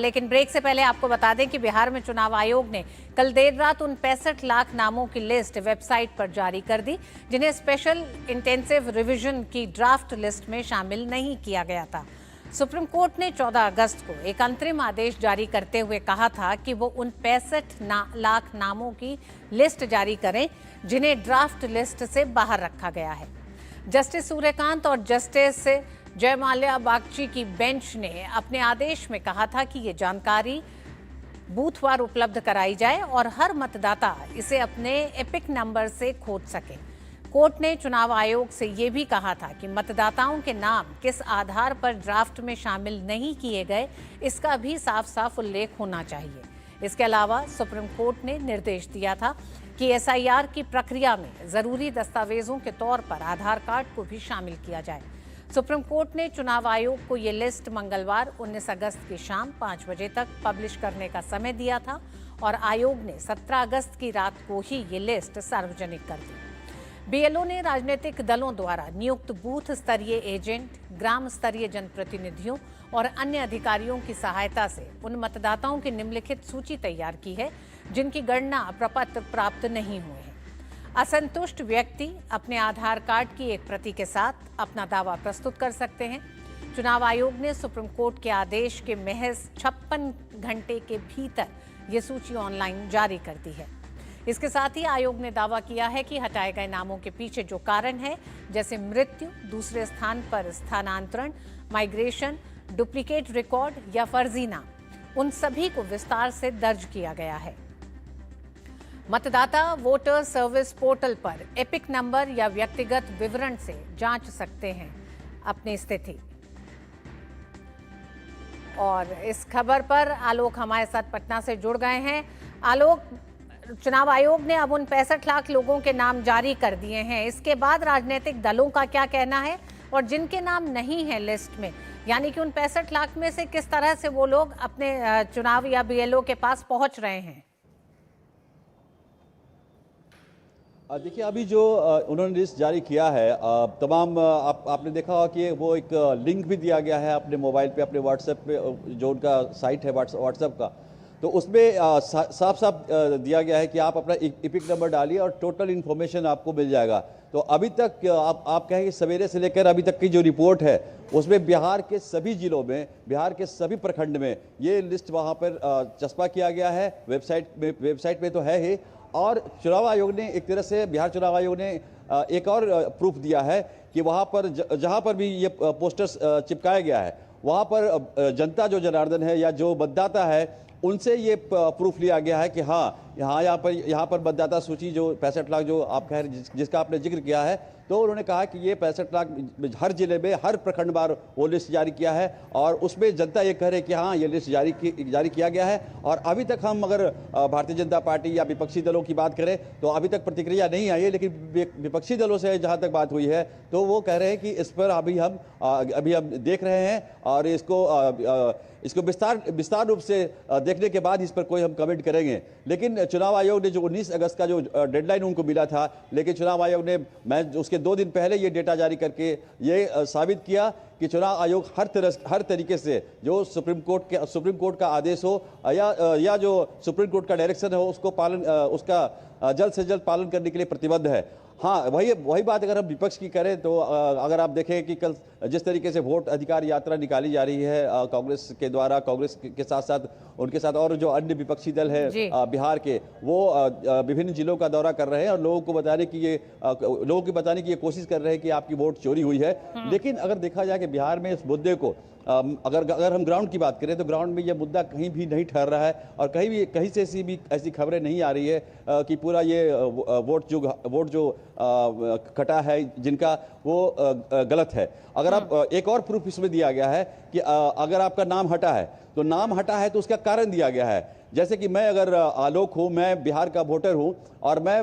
लेकिन ब्रेक से पहले आपको बता दें कि बिहार में चुनाव आयोग ने कल देर रात उन 65 लाख नामों की लिस्ट वेबसाइट पर जारी कर दी, जिन्हें स्पेशल इंटेंसिव रिवीजन की ड्राफ्ट लिस्ट में शामिल नहीं किया गया था। सुप्रीम कोर्ट ने 14 अगस्त को एक अंतरिम आदेश जारी करते हुए कहा था कि वो उन 65 लाख नामों की लिस्ट जारी करें जिन्हें ड्राफ्ट लिस्ट से बाहर रखा गया है। जस्टिस सूर्यकांत और जस्टिस जयमाल्या बागची की बेंच ने अपने आदेश में कहा था कि ये जानकारी बूथवार उपलब्ध कराई जाए और हर मतदाता इसे अपने एपिक नंबर से खोज सके। कोर्ट ने चुनाव आयोग से ये भी कहा था कि मतदाताओं के नाम किस आधार पर ड्राफ्ट में शामिल नहीं किए गए, इसका भी साफ साफ उल्लेख होना चाहिए। इसके अलावा सुप्रीम कोर्ट ने निर्देश दिया था कि एसआईआर की प्रक्रिया में जरूरी दस्तावेजों के तौर पर आधार कार्ड को भी शामिल किया जाए। सुप्रीम कोर्ट ने चुनाव आयोग को ये लिस्ट मंगलवार 19 अगस्त की शाम 5 बजे तक पब्लिश करने का समय दिया था और आयोग ने 17 अगस्त की रात को ही ये लिस्ट सार्वजनिक कर दी। बीएलओ ने राजनीतिक दलों द्वारा नियुक्त बूथ स्तरीय एजेंट, ग्राम स्तरीय जनप्रतिनिधियों और अन्य अधिकारियों की सहायता से उन मतदाताओं की निम्नलिखित सूची तैयार की है जिनकी गणना प्रपत्र प्राप्त नहीं हुए हैं। असंतुष्ट व्यक्ति अपने आधार कार्ड की एक प्रति के साथ अपना दावा प्रस्तुत कर सकते हैं। चुनाव आयोग ने सुप्रीम कोर्ट के आदेश के महज 56 घंटे के भीतर ये सूची ऑनलाइन जारी कर दी है। इसके साथ ही आयोग ने दावा किया है कि हटाए गए नामों के पीछे जो कारण है, जैसे मृत्यु, दूसरे स्थान पर स्थानांतरण, माइग्रेशन, डुप्लीकेट रिकॉर्ड या फर्जी नाम, उन सभी को विस्तार से दर्ज किया गया है। मतदाता वोटर सर्विस पोर्टल पर एपिक नंबर या व्यक्तिगत विवरण से जांच सकते हैं अपनी स्थिति। और इस खबर पर आलोक हमारे साथ पटना से जुड़ गए हैं। आलोक, चुनाव आयोग ने अब उन 65 लाख लोगों के नाम जारी कर दिए हैं, इसके बाद राजनीतिक दलों का क्या कहना है और जिनके नाम नहीं है लिस्ट में, यानी कि उन 65 लाख में से किस तरह से वो लोग अपने चुनाव या बीएलओ के पास पहुंच रहे हैं? देखिए, अभी जो उन्होंने लिस्ट जारी किया है, तमाम आपने देखा होगा कि वो एक लिंक भी दिया गया है अपने मोबाइल पे, अपने व्हाट्सएप पे, जो उनका साइट है व्हाट्सएप का, तो उसमें साफ साफ दिया गया है कि आप अपना एपिक नंबर डालिए और टोटल इन्फॉर्मेशन आपको मिल जाएगा। तो अभी तक आप कहें कि सवेरे से लेकर अभी तक की जो रिपोर्ट है उसमें बिहार के सभी जिलों में, बिहार के सभी प्रखंड में ये लिस्ट वहाँ पर चस्पा किया गया है। वेबसाइट में तो है ही, और चुनाव आयोग ने एक तरह से, बिहार चुनाव आयोग ने एक और प्रूफ दिया है कि वहाँ पर जहाँ पर भी ये पोस्टर्स चिपकाया गया है, वहाँ पर जनता जो जनार्दन है या जो मतदाता है, उनसे ये प्रूफ लिया गया है कि हाँ, यहाँ पर मतदाता सूची जो 65 लाख जो आप कह रहे, जिसका आपने जिक्र किया है, तो उन्होंने कहा कि ये 65 लाख हर जिले में, हर प्रखंड बार वो लिस्ट जारी किया है और उसमें जनता ये कह रहे कि हाँ, ये लिस्ट जारी किया गया है। और अभी तक हम अगर भारतीय जनता पार्टी या विपक्षी दलों की बात करें तो अभी तक प्रतिक्रिया नहीं आई है, लेकिन विपक्षी दलों से जहाँ तक बात हुई है तो वो कह रहे हैं कि इस पर अभी हम देख रहे हैं और इसको विस्तार रूप से देखने के बाद इस पर कोई हम कमेंट करेंगे। लेकिन चुनाव आयोग ने जो 19 अगस्त का जो डेडलाइन उनको मिला था, लेकिन चुनाव आयोग ने उसके 2 दिन पहले ये डेटा जारी करके ये साबित किया कि चुनाव आयोग हर तरीके से जो सुप्रीम कोर्ट का आदेश हो या जो सुप्रीम कोर्ट का डायरेक्शन हो उसका जल्द से जल्द पालन करने के लिए प्रतिबद्ध है। हाँ, वही बात अगर हम विपक्ष की करें तो अगर आप देखें कि कल जिस तरीके से वोट अधिकार यात्रा निकाली जा रही है कांग्रेस के द्वारा, कांग्रेस के साथ साथ उनके साथ और जो अन्य विपक्षी दल है बिहार के, वो विभिन्न जिलों का दौरा कर रहे हैं और लोगों को बताने की ये कोशिश कर रहे हैं कि आपकी वोट चोरी हुई है। लेकिन अगर देखा जाए कि बिहार में इस मुद्दे को अगर हम ग्राउंड की बात करें तो ग्राउंड में यह मुद्दा कहीं भी नहीं ठहर रहा है और कहीं से भी ऐसी खबरें नहीं आ रही है कि पूरा ये वोट जो कटा है जिनका, वो गलत है। अगर आप एक और प्रूफ इसमें दिया गया है कि अगर आपका नाम हटा है तो उसका कारण दिया गया है। जैसे कि मैं अगर आलोक हूँ, मैं बिहार का वोटर हूँ और मैं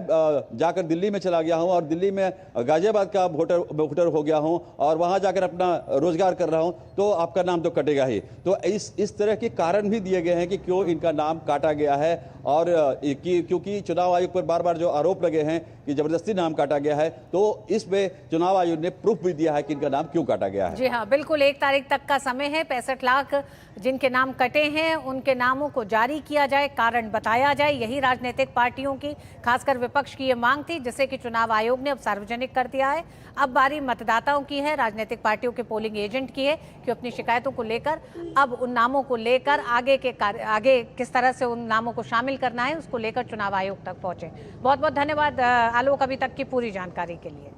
जाकर दिल्ली में चला गया हूँ और दिल्ली में गाजियाबाद का वोटर हो गया हूँ और वहाँ जाकर अपना रोजगार कर रहा हूँ, तो आपका नाम तो कटेगा ही। तो इस तरह के कारण भी दिए गए हैं कि क्यों इनका नाम काटा गया है और क्योंकि चुनाव आयोग पर बार बार जो आरोप लगे हैं कि जबरदस्ती नाम काटा गया है, तो इसमें चुनाव आयोग ने प्रूफ भी दिया है कि इनका नाम क्यों काटा गया है। जी हाँ, बिल्कुल 1 तारीख तक का समय है। 65 लाख जिनके नाम कटे हैं उनके नामों को जारी किया जाए, कारण बताया जाए। यही राजनीतिक पार्टियों की, खासकर विपक्ष की ये मांग थी, जिसे कि चुनाव आयोग ने अब सार्वजनिक कर दिया है। अब बारी मतदाताओं की है, राजनीतिक पार्टियों के पोलिंग एजेंट की है कि अपनी शिकायतों को लेकर अब उन नामों को लेकर आगे किस तरह से उन नामों को शामिल करना है, उसको लेकर चुनाव आयोग तक पहुंचे। बहुत बहुत धन्यवाद आलोक, अभी तक की पूरी जानकारी के लिए।